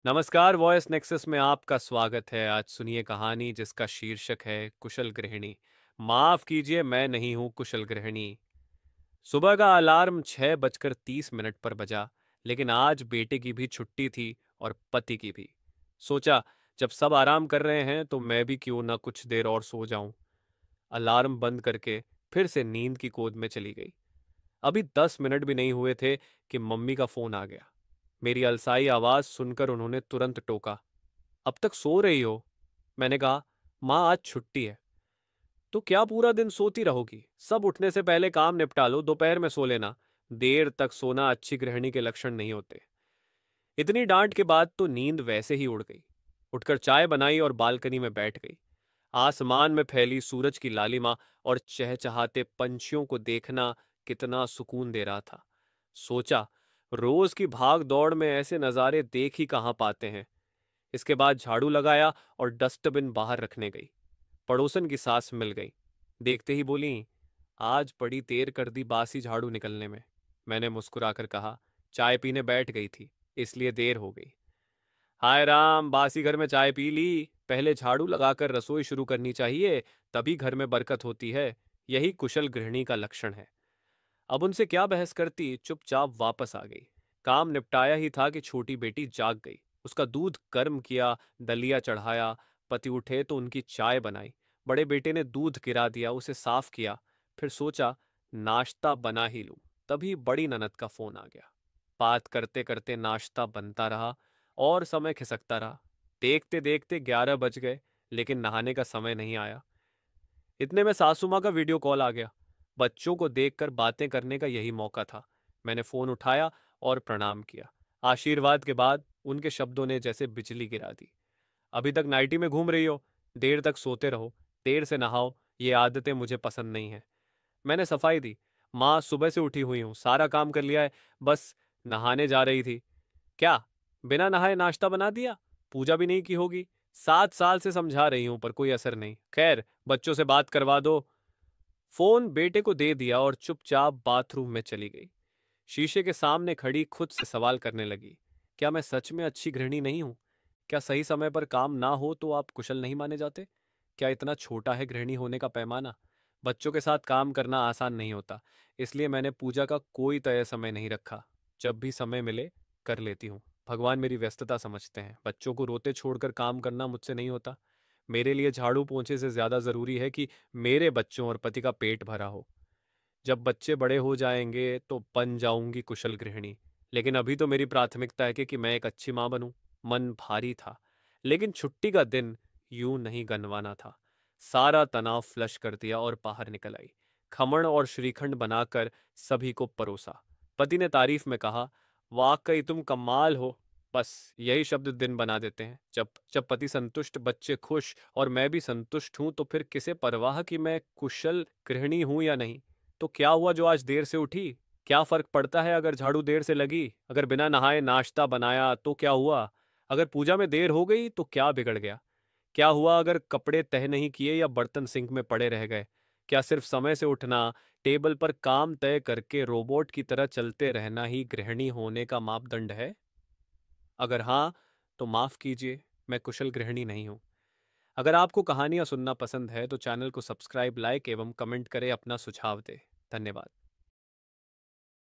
नमस्कार, voice nexus में आपका स्वागत है। आज सुनिए कहानी जिसका शीर्षक है कुशल गृहिणी। माफ कीजिए, मैं नहीं हूं कुशल गृहिणी। सुबह का अलार्म 6:30 पर बजा, लेकिन आज बेटे की भी छुट्टी थी और पति की भी। सोचा, जब सब आराम कर रहे हैं तो मैं भी क्यों ना कुछ देर और सो जाऊं। अलार्म बंद करके फिर से नींद की गोद में चली गई। अभी 10 मिनट भी नहीं हुए थे कि मम्मी का फोन आ गया। मेरी अलसाई आवाज सुनकर उन्होंने तुरंत टोका, अब तक सो रही हो? मैंने कहा, माँ आज छुट्टी है। तो क्या पूरा दिन सोती रहोगी? सब उठने से पहले काम निपटा लो, दोपहर में सो लेना। देर तक सोना अच्छी गृहिणी के लक्षण नहीं होते। इतनी डांट के बाद तो नींद वैसे ही उड़ गई। उठकर चाय बनाई और बालकनी में बैठ गई। आसमान में फैली सूरज की लालिमा और चहचहाते पंछियों को देखना कितना सुकून दे रहा था। सोचा, रोज की भाग दौड़ में ऐसे नज़ारे देख ही कहाँ पाते हैं। इसके बाद झाड़ू लगाया और डस्टबिन बाहर रखने गई। पड़ोसन की सास मिल गई। देखते ही बोली, आज बड़ी देर कर दी बासी झाड़ू निकलने में। मैंने मुस्कुराकर कहा, चाय पीने बैठ गई थी, इसलिए देर हो गई। हाय राम, बासी घर में चाय पी ली? पहले झाड़ू लगाकर रसोई शुरू करनी चाहिए, तभी घर में बरकत होती है। यही कुशल गृहिणी का लक्षण है। अब उनसे क्या बहस करती, चुपचाप वापस आ गई। काम निपटाया ही था कि छोटी बेटी जाग गई। उसका दूध गर्म किया, दलिया चढ़ाया। पति उठे तो उनकी चाय बनाई। बड़े बेटे ने दूध गिरा दिया, उसे साफ किया। फिर सोचा, नाश्ता बना ही लूं। तभी बड़ी ननद का फोन आ गया। बात करते करते नाश्ता बनता रहा और समय खिसकता रहा। देखते देखते 11 बज गए, लेकिन नहाने का समय नहीं आया। इतने में सासू माँ का वीडियो कॉल आ गया। बच्चों को देखकर बातें करने का यही मौका था। मैंने फोन उठाया और प्रणाम किया। आशीर्वाद के बाद उनके शब्दों ने जैसे बिजली गिरा दी। अभी तक नाइटी में घूम रही हो? देर तक सोते रहो, देर से नहाओ, ये आदतें मुझे पसंद नहीं है। मैंने सफाई दी। माँ, सुबह से उठी हुई हूँ, सारा काम कर लिया है, बस नहाने जा रही थी। क्या? बिना नहाए नाश्ता बना दिया? पूजा भी नहीं की होगी। 7 साल से समझा रही हूं पर कोई असर नहीं। खैर, बच्चों से बात करवा दो। फोन बेटे को दे दिया और चुपचाप बाथरूम में चली गई। शीशे के सामने खड़ी खुद से सवाल करने लगी, क्या मैं सच में अच्छी गृहिणी नहीं हूं? क्या सही समय पर काम ना हो तो आप कुशल नहीं माने जाते? क्या इतना छोटा है गृहिणी होने का पैमाना? बच्चों के साथ काम करना आसान नहीं होता, इसलिए मैंने पूजा का कोई तय समय नहीं रखा। जब भी समय मिले कर लेती हूँ। भगवान मेरी व्यस्तता समझते हैं। बच्चों को रोते छोड़कर काम करना मुझसे नहीं होता। मेरे लिए झाड़ू पोंछे से ज्यादा जरूरी है कि मेरे बच्चों और पति का पेट भरा हो। जब बच्चे बड़े हो जाएंगे तो बन जाऊंगी कुशल गृहिणी, लेकिन अभी तो मेरी प्राथमिकता है कि मैं एक अच्छी मां बनूं। मन भारी था, लेकिन छुट्टी का दिन यूं नहीं गनवाना था। सारा तनाव फ्लश कर दिया और बाहर निकल आई। खमण और श्रीखंड बनाकर सभी को परोसा। पति ने तारीफ में कहा, वाकई तुम कमाल हो। बस यही शब्द दिन बना देते हैं। जब जब पति संतुष्ट, बच्चे खुश और मैं भी संतुष्ट हूं तो फिर किसे परवाह कि मैं कुशल गृहिणी हूं या नहीं। तो क्या हुआ जो आज देर से उठी? क्या फर्क पड़ता है अगर झाड़ू देर से लगी? अगर बिना नहाए नाश्ता बनाया तो क्या हुआ? अगर पूजा में देर हो गई तो क्या बिगड़ गया? क्या हुआ अगर कपड़े तह नहीं किए या बर्तन सिंक में पड़े रह गए? क्या सिर्फ समय से उठना, टेबल पर काम तय करके रोबोट की तरह चलते रहना ही गृहिणी होने का मापदंड है? अगर हाँ, तो माफ कीजिए, मैं कुशल गृहिणी नहीं हूँ। अगर आपको कहानियां सुनना पसंद है तो चैनल को सब्सक्राइब, लाइक एवं कमेंट करें, अपना सुझाव दें। धन्यवाद।